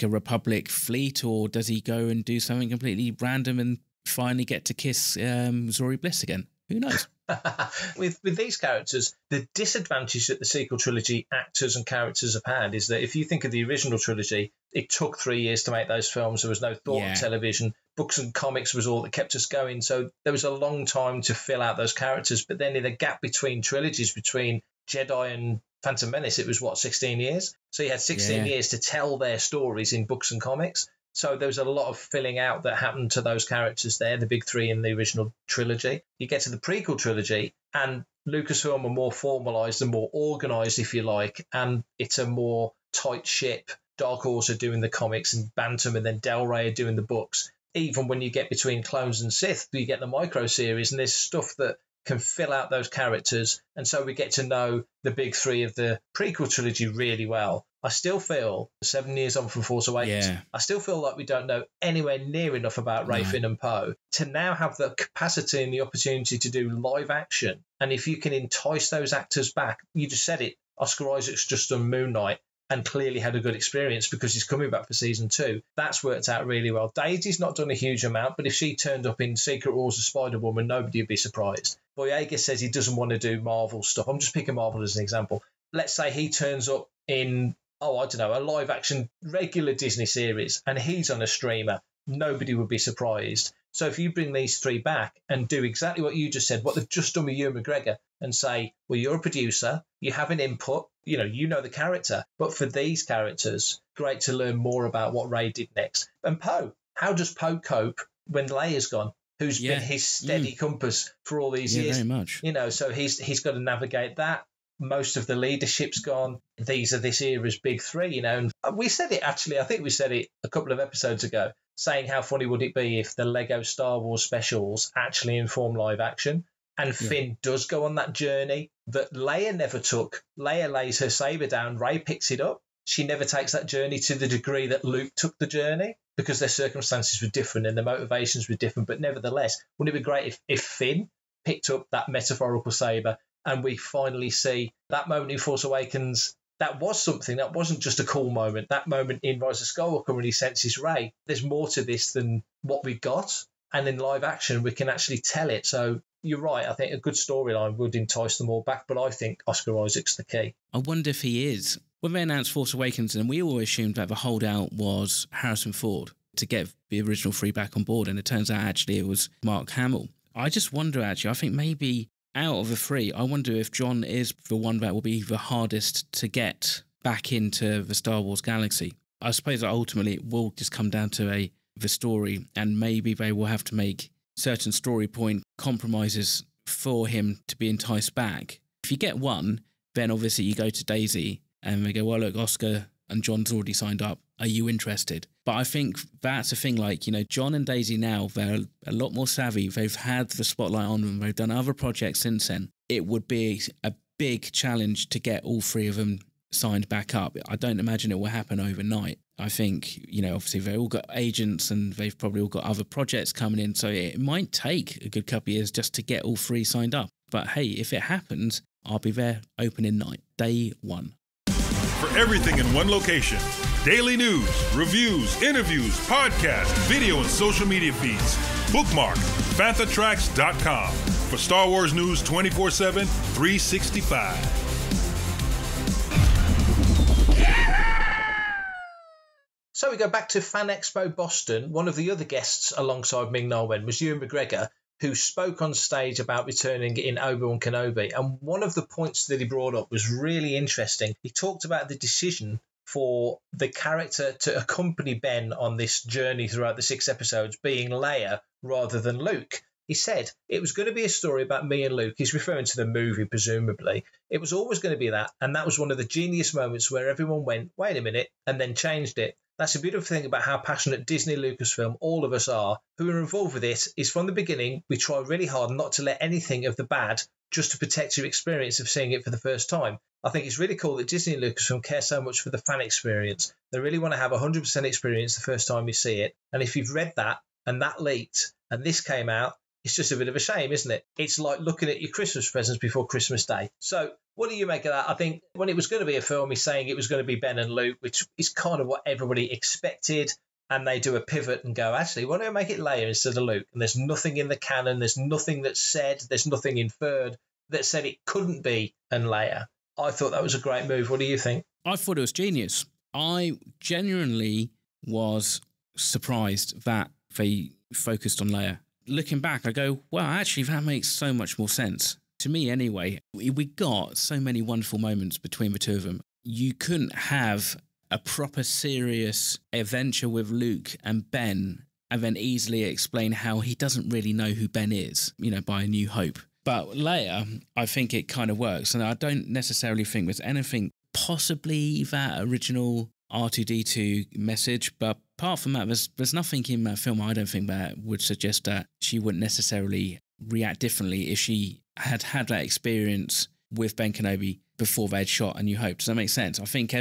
Republic fleet, or does he go and do something completely random and finally get to kiss Zori Bliss again? Who knows? With these characters, the disadvantage that the sequel trilogy actors and characters have had is that if you think of the original trilogy, it took 3 years to make those films. There was no thought of television. Books and comics was all that kept us going. So there was a long time to fill out those characters. But then in the gap between trilogies, between Jedi and Phantom Menace, it was, 16 years? So you had 16 years to tell their stories in books and comics. So there was a lot of filling out that happened to those characters there, the big three in the original trilogy. You get to the prequel trilogy, and Lucasfilm are more formalised and more organised, if you like, and it's a more tight ship. Dark Horse are doing the comics, and Bantam and then Del Rey are doing the books. Even when you get between Clones and Sith, you get the micro series, and there's stuff that can fill out those characters. And so we get to know the big three of the prequel trilogy really well. I still feel, 7 years on from Force Awakens, I still feel like we don't know anywhere near enough about Rey, Finn and Poe to now have the capacity and the opportunity to do live action. And if you can entice those actors back, you just said it, Oscar Isaac's just done Moon Knight and clearly had a good experience because he's coming back for season 2. That's worked out really well. Daisy's not done a huge amount, but if she turned up in Secret Wars of Spider-Woman, nobody would be surprised. Boyega says he doesn't want to do Marvel stuff. I'm just picking Marvel as an example. Let's say he turns up in, a live action regular Disney series, and he's on a streamer. Nobody would be surprised. So if you bring these three back and do exactly what you just said, what they've just done with Ewan McGregor, and say, well, you're a producer, you have an input, you know the character, but for these characters, great to learn more about what Rey did next. And Poe, how does Poe cope when Leia's gone? Who's been his steady compass for all these years? Very much. So he's got to navigate that. Most of the leadership's gone. These are this era's big three, and we said it actually, I think we said it a couple of episodes ago, saying how funny would it be if the Lego Star Wars specials actually inform live action. And Finn does go on that journey that Leia never took. Leia lays her saber down, Rey picks it up. She never takes that journey to the degree that Luke took the journey because their circumstances were different and their motivations were different. But nevertheless, wouldn't it be great if Finn picked up that metaphorical saber and we finally see that moment in Force Awakens? That was something. That wasn't just a cool moment. That moment in Rise of Skywalker when he senses Rey. There's more to this than what we got. And in live action, we can actually tell it. So you're right. I think a good storyline would entice them all back. But I think Oscar Isaac's the key. I wonder if he is. When they announced Force Awakens, and we all assumed that the holdout was Harrison Ford to get the original three back on board. And it turns out actually it was Mark Hamill. I just wonder, actually, I think maybe out of the three, I wonder if John is the one that will be the hardest to get back into the Star Wars galaxy. I suppose that ultimately it will just come down to the story, and maybe they will have to make certain story point compromises for him to be enticed back. If you get one, then obviously you go to Daisy and they go, well, look, Oscar and John's already signed up. Are you interested? But I think that's a thing, like, John and Daisy now, they're a lot more savvy. They've had the spotlight on them. They've done other projects since then. It would be a big challenge to get all three of them signed back up. I don't imagine it will happen overnight. I think, obviously they've all got agents and they've probably all got other projects coming in. So it might take a good couple of years just to get all three signed up. But hey, if it happens, I'll be there opening night, day one. For everything in one location, daily news, reviews, interviews, podcasts, video, and social media feeds, bookmark FanthaTracks.com. for Star Wars News 24/7, 365. So we go back to Fan Expo Boston. One of the other guests alongside Ming-Na Wen was Ewan McGregor, who spoke on stage about returning in Obi-Wan Kenobi. And one of the points that he brought up was really interesting. He talked about the decision for the character to accompany Ben on this journey throughout the 6 episodes being Leia rather than Luke. He said it was going to be a story about me and Luke. He's referring to the movie, presumably. It was always going to be that. And that was one of the genius moments where everyone went, wait a minute, and then changed it. That's a beautiful thing about how passionate Disney, Lucasfilm, all of us are, who are involved with it, is from the beginning, we try really hard not to let anything of the bad just to protect your experience of seeing it for the first time. I think it's really cool that Disney and Lucasfilm care so much for the fan experience. They really want to have 100% experience the first time you see it. And if you've read that and that leaked and this came out, it's just a bit of a shame, isn't it? It's like looking at your Christmas presents before Christmas Day. So what do you make of that? I think when it was going to be a film, he's saying it was going to be Ben and Luke, which is kind of what everybody expected. And they do a pivot and go, actually, why don't we make it Leia instead of Luke? And there's nothing in the canon, there's nothing that's said, there's nothing inferred that said it couldn't be and Leia. I thought that was a great move. What do you think? I thought it was genius. I genuinely was surprised that they focused on Leia. Looking back, I go, well, actually, that makes so much more sense. To me, anyway, we got so many wonderful moments between the two of them. You couldn't have a proper serious adventure with Luke and Ben and then easily explain how he doesn't really know who Ben is, by A New Hope. But Leia, I think it kind of works. And I don't necessarily think there's anything, possibly that original R2-D2 message, but apart from that, there's nothing in that film I don't think that would suggest that she wouldn't necessarily react differently if she had had that experience with Ben Kenobi before they'd shot A New Hope. Does that make sense? I think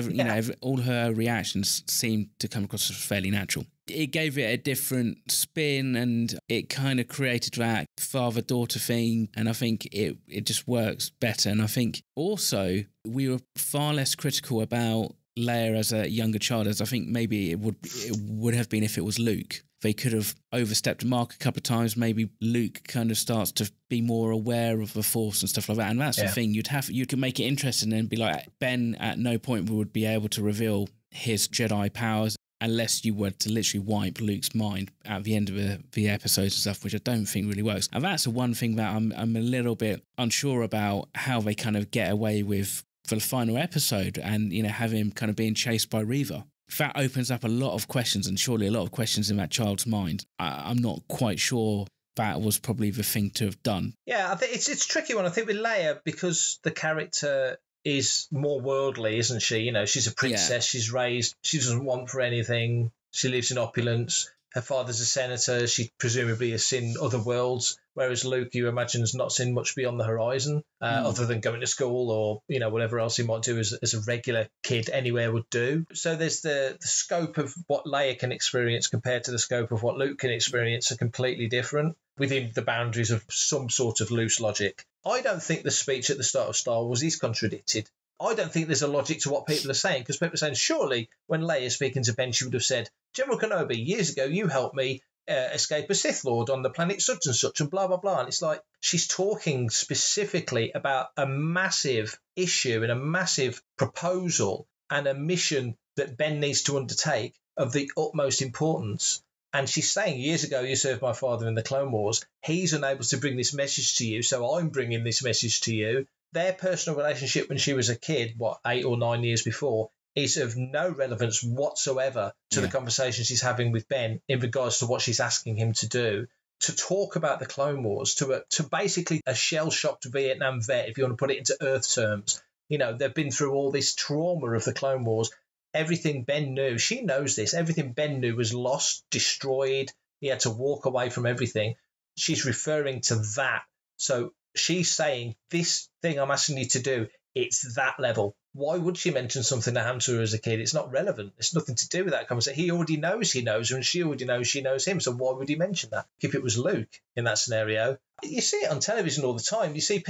all her reactions seemed to come across as fairly natural. It gave it a different spin and it kind of created that father-daughter thing, and I think it just works better. And I think also we were far less critical about Leia as a younger child as I think maybe it would have been if it was Luke. They could have overstepped the mark a couple of times. Maybe Luke kind of starts to be more aware of the Force and stuff like that. And that's the thing. You could make it interesting and be like, Ben at no point would be able to reveal his Jedi powers unless you were to literally wipe Luke's mind at the end of the episodes and stuff, which I don't think really works. And that's the one thing that I'm a little bit unsure about, how they kind of get away with for the final episode and, have him kind of being chased by Reva. That opens up a lot of questions, and surely a lot of questions in that child's mind. I'm not quite sure that was probably the thing to have done. Yeah, I think it's a tricky one. I think with Leia, because the character is more worldly, isn't she? She's a princess, she's raised, she doesn't want for anything, she lives in opulence. Her father's a senator, she presumably has seen other worlds, whereas Luke, you imagine, has not seen much beyond the horizon, other than going to school or, whatever else he might do as a regular kid anywhere would do. So there's the scope of what Leia can experience compared to the scope of what Luke can experience are completely different within the boundaries of some sort of loose logic. I don't think the speech at the start of Star Wars is contradicted. I don't think there's a logic to what people are saying, because people are saying, surely when Leia speaking to Ben, she would have said, General Kenobi, years ago, you helped me escape a Sith Lord on the planet such and such and blah, blah, blah. And it's like she's talking specifically about a massive issue and a massive proposal and a mission that Ben needs to undertake of the utmost importance. And she's saying, years ago, you served my father in the Clone Wars. He's unable to bring this message to you, so I'm bringing this message to you. Their personal relationship when she was a kid, 8 or 9 years before, is of no relevance whatsoever to the conversation she's having with Ben in regards to what she's asking him to do. To talk about the Clone Wars to basically a shell-shocked Vietnam vet, if you want to put it into Earth terms. They've been through all this trauma of the Clone Wars. Everything Ben knew, she knows this, everything Ben knew was lost, destroyed. He had to walk away from everything. She's referring to that. So she's saying, this thing I'm asking you to do, it's that level. Why would she mention something that happened to her as a kid? It's not relevant. It's nothing to do with that conversation. He already knows he knows her, and she already knows she knows him. So why would he mention that? If it was Luke in that scenario, you see it on television all the time. You see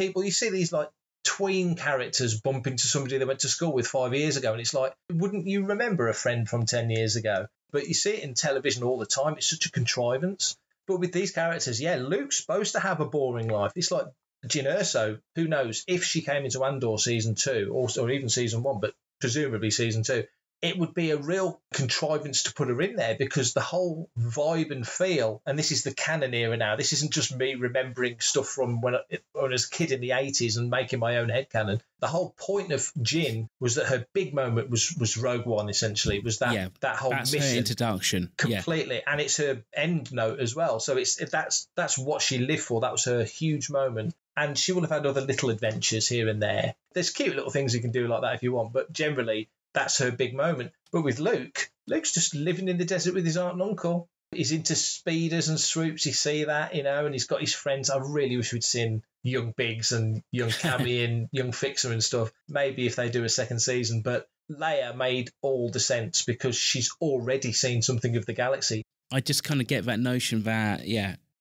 these like tween characters bump into somebody they went to school with 5 years ago, and it's like, wouldn't you remember a friend from 10 years ago? But you see it in television all the time. It's such a contrivance. But with these characters, yeah, Luke's supposed to have a boring life. It's like Jyn Erso, who knows, if she came into Andor season 2, or even season 1, but presumably season 2, it would be a real contrivance to put her in there, because the whole vibe and feel, and this is the canon era now, this isn't just me remembering stuff from when I was a kid in the 80s and making my own headcanon. The whole point of Jyn was that her big moment was Rogue One, essentially. It was that whole that's mission. Her introduction. Completely. And it's her end note as well. So that's what she lived for. That was her huge moment. And she will have had other little adventures here and there. There's cute little things you can do like that if you want, but generally that's her big moment. But with Luke's just living in the desert with his aunt and uncle. He's into speeders and swoops. You see that, and he's got his friends. I really wish we'd seen young Biggs and young Cammy and young Fixer and stuff. Maybe if they do a second season. But Leia made all the sense because she's already seen something of the galaxy. I just kind of get that notion that,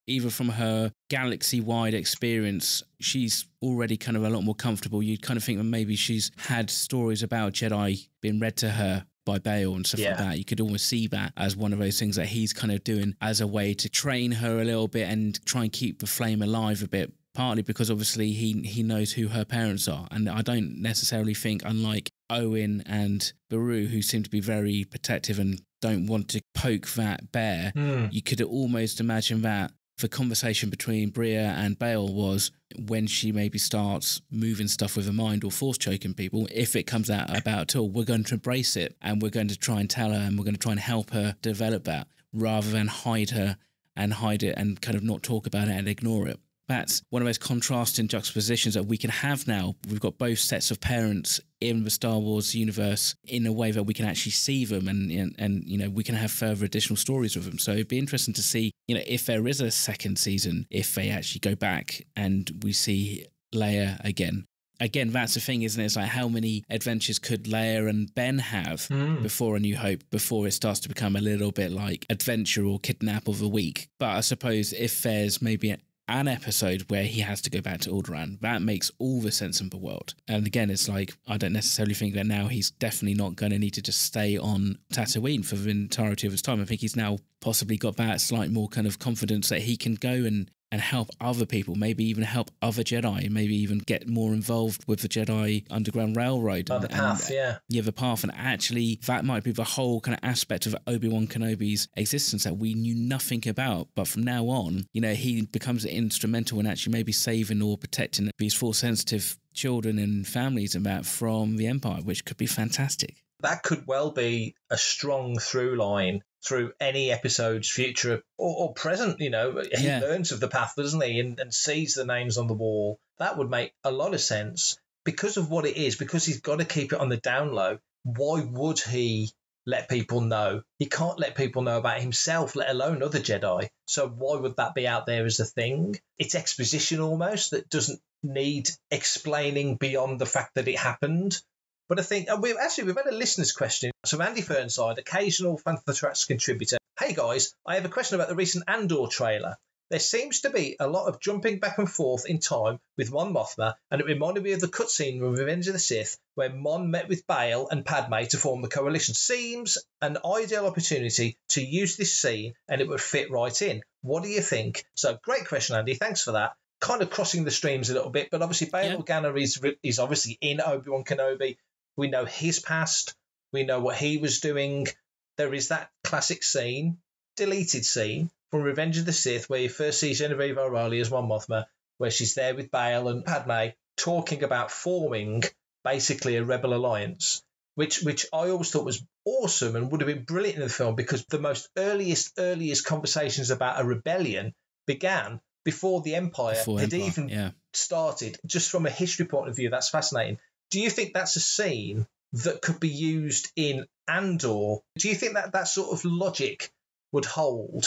even from her galaxy-wide experience, she's already kind of a lot more comfortable. You'd kind of think that maybe she's had stories about Jedi being read to her by Bail and stuff like that. You could almost see that as one of those things that he's kind of doing as a way to train her a little bit and try and keep the flame alive a bit, partly because obviously he knows who her parents are. And I don't necessarily think, unlike Owen and Beru, who seem to be very protective and don't want to poke that bear, you could almost imagine that the conversation between Bria and Bail was when she maybe starts moving stuff with her mind or force choking people, if it comes out about at all, we're going to embrace it and we're going to try and tell her and we're going to try and help her develop that rather than hide it and kind of not talk about it and ignore it. That's one of those contrasting juxtapositions that we can have now. We've got both sets of parents in the Star Wars universe in a way that we can actually see them and we can have further additional stories with them. So it'd be interesting to see, if there is a second season, if they actually go back and we see Leia again. Again, that's the thing, isn't it? It's like, how many adventures could Leia and Ben have before A New Hope, before it starts to become a little bit like adventure or kidnap of the week? But I suppose if there's maybe an episode where he has to go back to Alderaan, that makes all the sense in the world. And again, it's like, I don't necessarily think that now he's definitely not going to need to just stay on Tatooine for the entirety of his time. I think he's now possibly got that slight more kind of confidence that he can go and help other people, maybe even help other Jedi, maybe even get more involved with the Jedi Underground Railroad. The path, Yeah, the path. And actually, that might be the whole kind of aspect of Obi-Wan Kenobi's existence that we knew nothing about. But from now on, he becomes instrumental in actually maybe saving or protecting these Force-sensitive children and families and that from the Empire, which could be fantastic. That could well be a strong through line through any episode's future or present. He learns of the path, doesn't he, and sees the names on the wall. That would make a lot of sense because of what it is, because he's got to keep it on the down low. Why would he let people know? He can't let people know about himself, let alone other Jedi. So why would that be out there as a thing? It's exposition almost that doesn't need explaining beyond the fact that it happened. But I think, we've had a listener's question. So Andy Fernside, occasional Fan for the Tracks contributor. Hey guys, I have a question about the recent Andor trailer. There seems to be a lot of jumping back and forth in time with Mon Mothma, and it reminded me of the cutscene from Revenge of the Sith, where Mon met with Bail and Padme to form the coalition. Seems an ideal opportunity to use this scene, and it would fit right in. What do you think? So great question, Andy. Thanks for that. Kind of crossing the streams a little bit, but obviously Bail Organa is obviously in Obi-Wan Kenobi. We know his past. We know what he was doing. There is that classic scene, deleted scene, from Revenge of the Sith, where you first see Genevieve O'Reilly as Mon Mothma, where she's there with Bail and Padme talking about forming basically a rebel alliance, which I always thought was awesome and would have been brilliant in the film, because the most earliest conversations about a rebellion began before the Empire had started. Just from a history point of view, that's fascinating. Do you think that's a scene that could be used in Andor? Do you think that sort of logic would hold?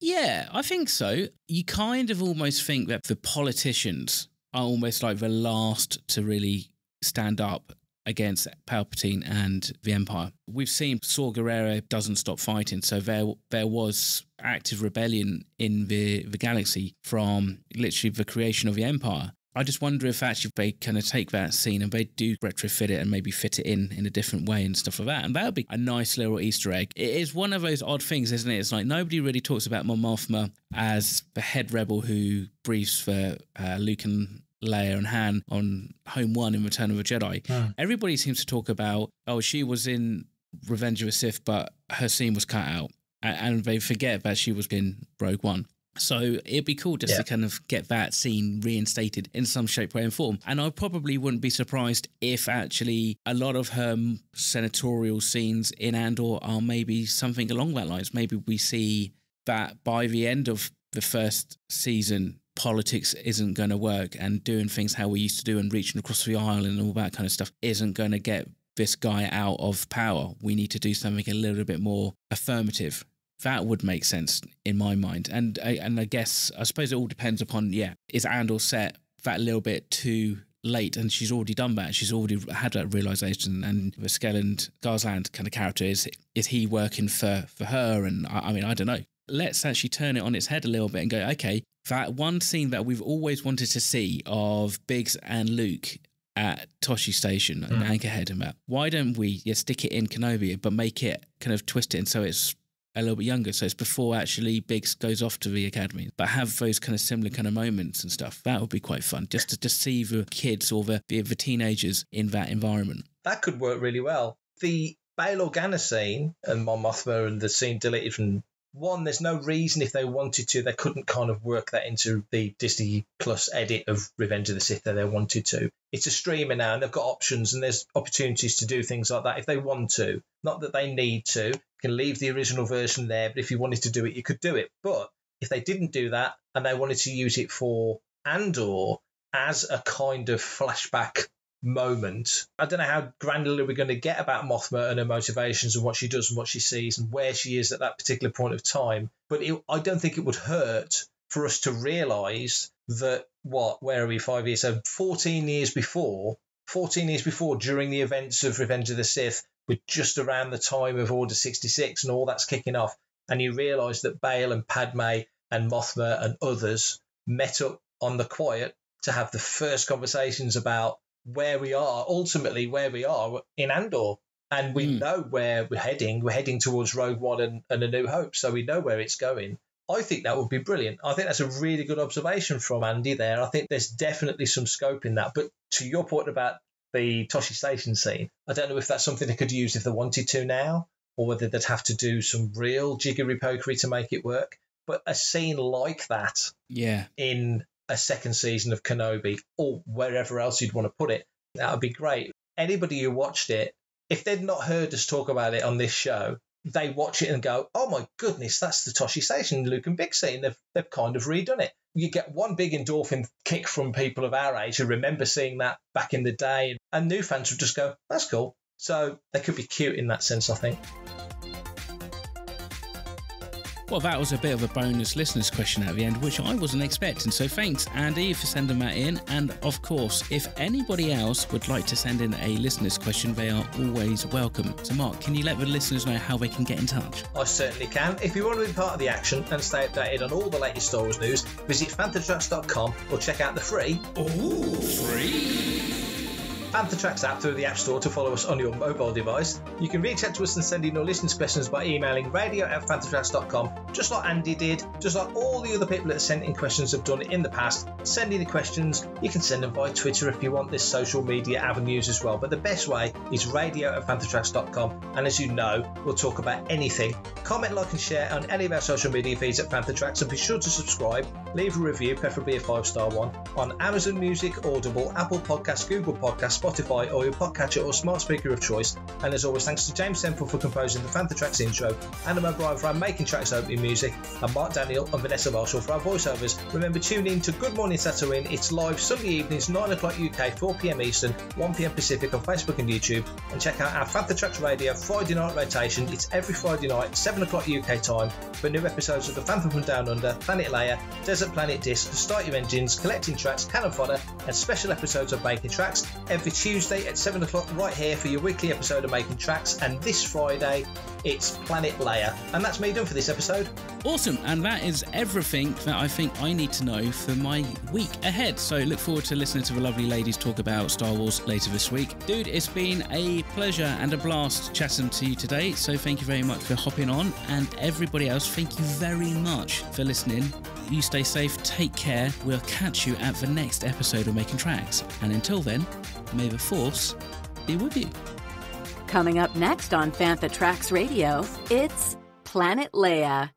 Yeah, I think so. You kind of almost think that the politicians are almost like the last to really stand up against Palpatine and the Empire. We've seen Saw Gerrera doesn't stop fighting, so there was active rebellion in the galaxy from literally the creation of the Empire. I just wonder if actually they kind of take that scene and they do retrofit it and maybe fit it in a different way and stuff like that. And that would be a nice little Easter egg. It is one of those odd things, isn't it? It's like nobody really talks about Mon Mothma as the head rebel who briefs for Luke and Leia and Han on Home 1 in Return of the Jedi. Everybody seems to talk about, oh, she was in Revenge of the Sith, but her scene was cut out. And they forget that she was in Rogue One. So it'd be cool just to kind of get that scene reinstated in some shape, way and form. And I probably wouldn't be surprised if actually a lot of her senatorial scenes in Andor are maybe something along that lines. Maybe we see that by the end of the first season, politics isn't going to work, and doing things how we used to do and reaching across the aisle and all that kind of stuff isn't going to get this guy out of power. We need to do something a little bit more affirmative. That would make sense in my mind. And I guess, I suppose it all depends upon, is Andor set that little bit too late? And she's already done that. She's already had that realisation. And the Skelland Garsland kind of character, is he working for her? And I mean, I don't know. Let's actually turn it on its head a little bit and go, okay, that one scene that we've always wanted to see of Biggs and Luke at Toshi Station and Anchorhead and that, why don't we stick it in Kenobi, but make it kind of twist it, and so it's a little bit younger, so it's before actually Biggs goes off to the academy, but have those kind of similar kind of moments and stuff. That would be quite fun, just to see the kids or the teenagers in that environment. That could work really well. The Bail Organa scene and Mon Mothma and the scene deleted from one, there's no reason if they wanted to, they couldn't kind of work that into the Disney Plus edit of Revenge of the Sith that they wanted to. It's a streamer now, and they've got options, and there's opportunities to do things like that if they want to. Not that they need to. You can leave the original version there, but if you wanted to do it, you could do it. But if they didn't do that and they wanted to use it for Andor as a kind of flashback moment, I don't know how granular we're going to get about Mothma and her motivations and what she does and what she sees and where she is at that particular point of time. But I don't think it would hurt for us to realise that, where are we, 5 years? So 14 years before, during the events of Revenge of the Sith, we're just around the time of Order 66 and all that's kicking off. And you realise that Bail and Padme and Mothma and others met up on the quiet to have the first conversations about where we are, ultimately where we are in Andor. And we know where we're heading. We're heading towards Rogue One and A New Hope, so we know where it's going. I think that would be brilliant. I think that's a really good observation from Andy there. I think there's definitely some scope in that. But to your point about the Toshi Station scene, I don't know if that's something they could use if they wanted to now, or whether they'd have to do some real jiggery-pokery to make it work. But a scene like that in a second season of Kenobi, or wherever else you'd want to put it, that would be great. Anybody who watched it, if they'd not heard us talk about it on this show, they watch it and go, oh my goodness, that's the Toshi Station Luke and Big scene. They've kind of redone it. You get one big endorphin kick from people of our age who remember seeing that back in the day, and new fans would just go, that's cool. So they could be cute in that sense, I think. Well, that was a bit of a bonus listeners question at the end, which I wasn't expecting. So thanks, Andy, for sending that in. And of course, if anybody else would like to send in a listeners question, they are always welcome. So Mark, can you let the listeners know how they can get in touch? I certainly can. If you want to be part of the action and stay updated on all the latest Star Wars news, visit fanthatracks.com or check out the free Panther Tracks app through the App Store to follow us on your mobile device. You can reach out to us and send in your listeners' questions by emailing radio@panthertracks.com, just like Andy did, just like all the other people that sent in questions have done in the past. Send in the questions. You can send them via Twitter if you want this social media avenues as well. But the best way is radio@panthertracks.com. And as you know, we'll talk about anything. Comment, like and share on any of our social media feeds at Panther Tracks, and be sure to subscribe. Leave a review, preferably a 5-star one, on Amazon Music, Audible, Apple Podcasts, Google Podcasts, Spotify, or your podcatcher or smart speaker of choice. And as always, thanks to James Semple for composing the Panther Tracks intro, Anna O'Brien for our Making Tracks opening music, and Mark Daniel and Vanessa Marshall for our voiceovers. Remember, tune in to Good Morning Tatooine. It's live Sunday evenings, 9 o'clock UK, 4 p.m. Eastern, 1 p.m. Pacific on Facebook and YouTube. And check out our Panther Tracks Radio Friday night rotation. It's every Friday night, 7 o'clock UK time, for new episodes of The Phantom from Down Under, Planet Leia, Desert Planet Disc, Start Your Engines, Collecting Tracks, Cannon Fodder, and special episodes of Making Tracks every Tuesday at 7 o'clock right here for your weekly episode of Making Tracks. And this Friday, it's Planet Leia. And that's me done for this episode. episode. Awesome, and that is everything that I think I need to know for my week ahead. So look forward to listening to the lovely ladies talk about Star Wars later this week. Dude, it's been a pleasure and a blast chatting to you today, so thank you very much for hopping on, and everybody else, thank you very much for listening. You stay safe, take care, we'll catch you at the next episode of Making Tracks, and until then, may the Force be with you. Coming up next on Fantha Tracks Radio, it's Planet Leia.